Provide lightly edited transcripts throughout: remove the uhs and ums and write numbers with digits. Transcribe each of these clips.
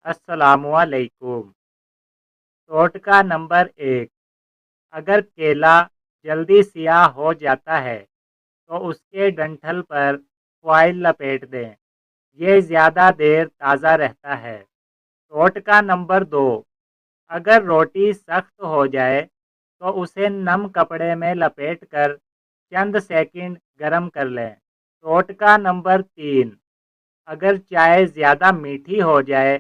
अस्सलामु अलैकुम। टोटका नंबर 1। अगर केला जल्दी सियाह हो जाता है तो उसके डंठल पर फॉइल लपेट दें। ये ज़्यादा देर ताज़ा रहता है। टोटका नंबर 2। अगर रोटी सख्त हो जाए तो उसे नम कपड़े में लपेटकर चंद सेकंड गरम कर लें। टोटका नंबर 3। अगर चाय ज़्यादा मीठी हो जाए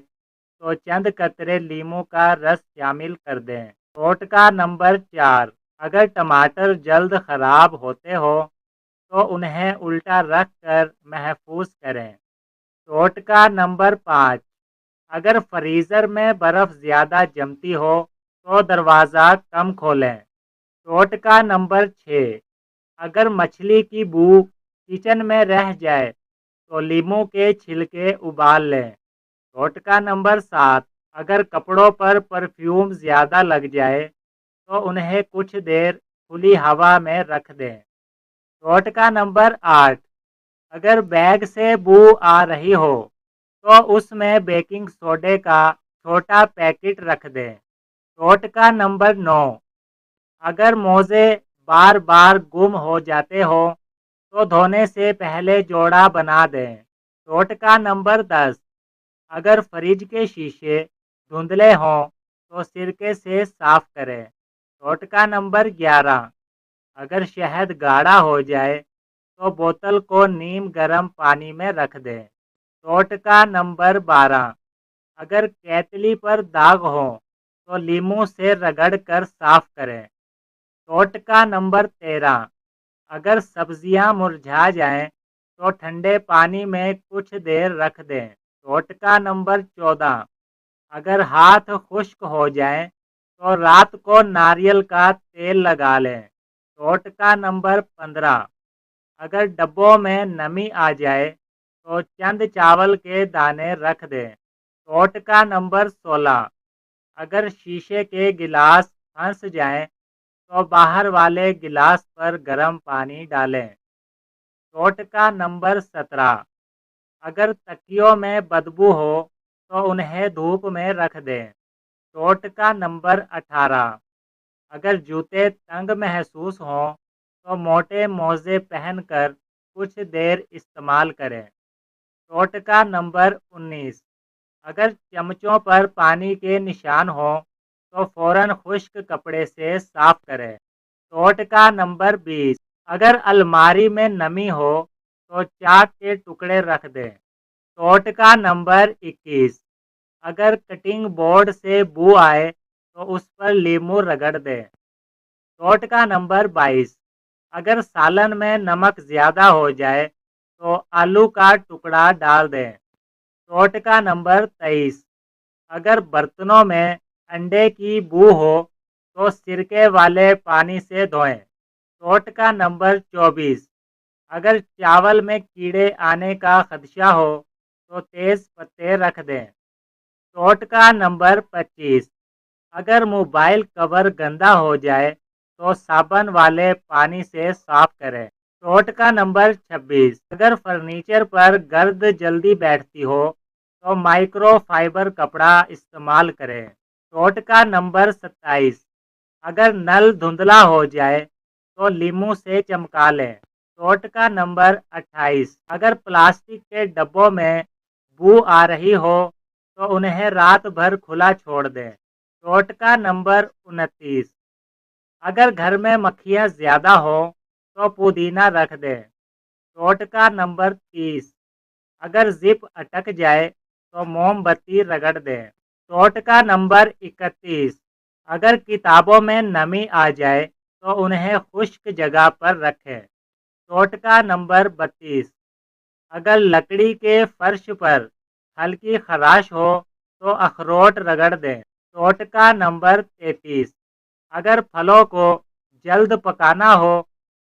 तो चंद कतरे लीमू का रस शामिल कर दें। टोटका नंबर 4। अगर टमाटर जल्द ख़राब होते हो तो उन्हें उल्टा रख कर महफूज करें। टोटका नंबर 5। अगर फ्रीज़र में बर्फ़ ज़्यादा जमती हो तो दरवाज़ा कम खोलें। टोटका नंबर 6। अगर मछली की बू किचन में रह जाए तो लीमू के छिलके उबाल लें। टोटका नंबर 7। अगर कपड़ों पर परफ्यूम ज़्यादा लग जाए तो उन्हें कुछ देर खुली हवा में रख दें। टोटका नंबर 8। अगर बैग से बू आ रही हो तो उसमें बेकिंग सोडे का छोटा पैकेट रख दें। टोटका नंबर 9। अगर मोज़े बार बार गुम हो जाते हो तो धोने से पहले जोड़ा बना दें। टोटका नंबर 10। अगर फ्रिज के शीशे धुंधले हों तो सिरके से साफ करें। टोटका नंबर 11। अगर शहद गाढ़ा हो जाए तो बोतल को नीम गर्म पानी में रख दें। टोटका नंबर 12। अगर केतली पर दाग हो तो लीमू से रगड़ कर साफ करें। टोटका नंबर 13। अगर सब्जियां मुरझा जाएं तो ठंडे पानी में कुछ देर रख दें। टोटका नंबर 14। अगर हाथ खुश्क हो जाएं तो रात को नारियल का तेल लगा लें। टोटका नंबर 15। अगर डब्बों में नमी आ जाए तो चंद चावल के दाने रख दें। टोटका नंबर 16। अगर शीशे के गिलास फंस जाएं तो बाहर वाले गिलास पर गर्म पानी डालें। टोटका नंबर 17। अगर तकियों में बदबू हो तो उन्हें धूप में रख दें। टोटका नंबर 18। अगर जूते तंग महसूस हों तो मोटे मोज़े पहनकर कुछ देर इस्तेमाल करें। टोटका नंबर 19। अगर चमचों पर पानी के निशान हों तो फ़ौरन खुश्क कपड़े से साफ करें। टोटका नंबर 20। अगर अलमारी में नमी हो तो चाक के टुकड़े रख दें। टोटका नंबर 21। अगर कटिंग बोर्ड से बू आए तो उस पर लीमू रगड़ दें। टोटका नंबर 22। अगर सालन में नमक ज़्यादा हो जाए तो आलू का टुकड़ा डाल दें। टोटका नंबर 23। अगर बर्तनों में अंडे की बू हो तो सिरके वाले पानी से धोएं। टोटका नंबर 24। अगर चावल में कीड़े आने का खदशा हो तो तेज़ पत्ते रख दें। टोटका नंबर 25। अगर मोबाइल कवर गंदा हो जाए तो साबुन वाले पानी से साफ करें। टोटका नंबर 26। अगर फर्नीचर पर गर्द जल्दी बैठती हो तो माइक्रोफाइबर कपड़ा इस्तेमाल करें। टोटका नंबर 27। अगर नल धुंधला हो जाए तो लीमू से चमका लें। टोटका नंबर 28। अगर प्लास्टिक के डब्बों में बू आ रही हो तो उन्हें रात भर खुला छोड़ दें। टोटका नंबर 29। अगर घर में मक्खियाँ ज़्यादा हो तो पुदीना रख दें। टोटका नंबर 30। अगर जिप अटक जाए तो मोमबत्ती रगड़ दें। टोटका नंबर 31। अगर किताबों में नमी आ जाए तो उन्हें खुश्क जगह पर रखें। टोटका नंबर 32। अगर लकड़ी के फर्श पर हल्की खराश हो तो अखरोट रगड़ दें। टोटका नंबर 33। अगर फलों को जल्द पकाना हो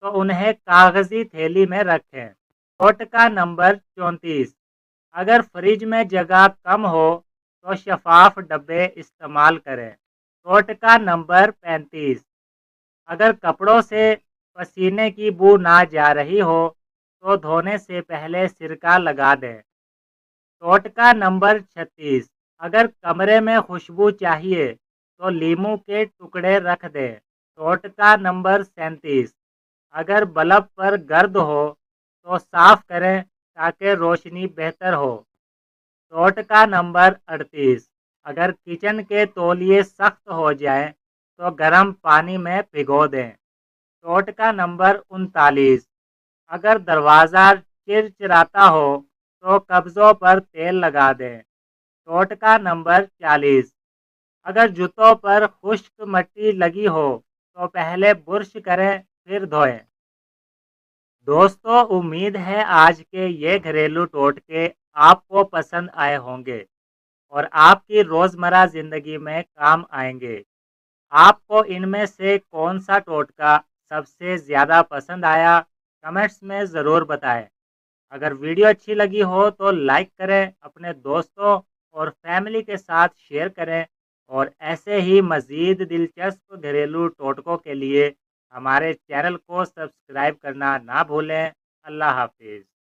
तो उन्हें कागज़ी थैली में रखें। टोटका नंबर 34। अगर फ्रिज में जगह कम हो तो शफाफ डब्बे इस्तेमाल करें। टोटका नंबर 35। अगर कपड़ों से पसीने की बू ना जा रही हो तो धोने से पहले सिरका लगा दें। टोटका नंबर 36। अगर कमरे में खुशबू चाहिए तो नींबू के टुकड़े रख दें। टोटका नंबर 37, अगर बल्ब पर गर्द हो तो साफ करें ताकि रोशनी बेहतर हो। टोटका नंबर 38, अगर किचन के तौलिए सख्त हो जाएं तो गर्म पानी में भिगो दें। टोटका नंबर 39, अगर दरवाज़ा चिरचिराता हो तो कब्ज़ों पर तेल लगा दें। टोटका नंबर 40, अगर जूतों पर खुश्क मिट्टी लगी हो तो पहले बुर्श करें फिर धोएं। दोस्तों, उम्मीद है आज के ये घरेलू टोटके आपको पसंद आए होंगे और आपकी रोज़मर्रा ज़िंदगी में काम आएंगे। आपको इनमें से कौन सा टोटका सबसे ज़्यादा पसंद आया, कमेंट्स में ज़रूर बताएं। अगर वीडियो अच्छी लगी हो तो लाइक करें, अपने दोस्तों और फैमिली के साथ शेयर करें और ऐसे ही मज़ीद दिलचस्प घरेलू टोटकों के लिए हमारे चैनल को सब्सक्राइब करना ना भूलें। अल्लाह हाफिज़।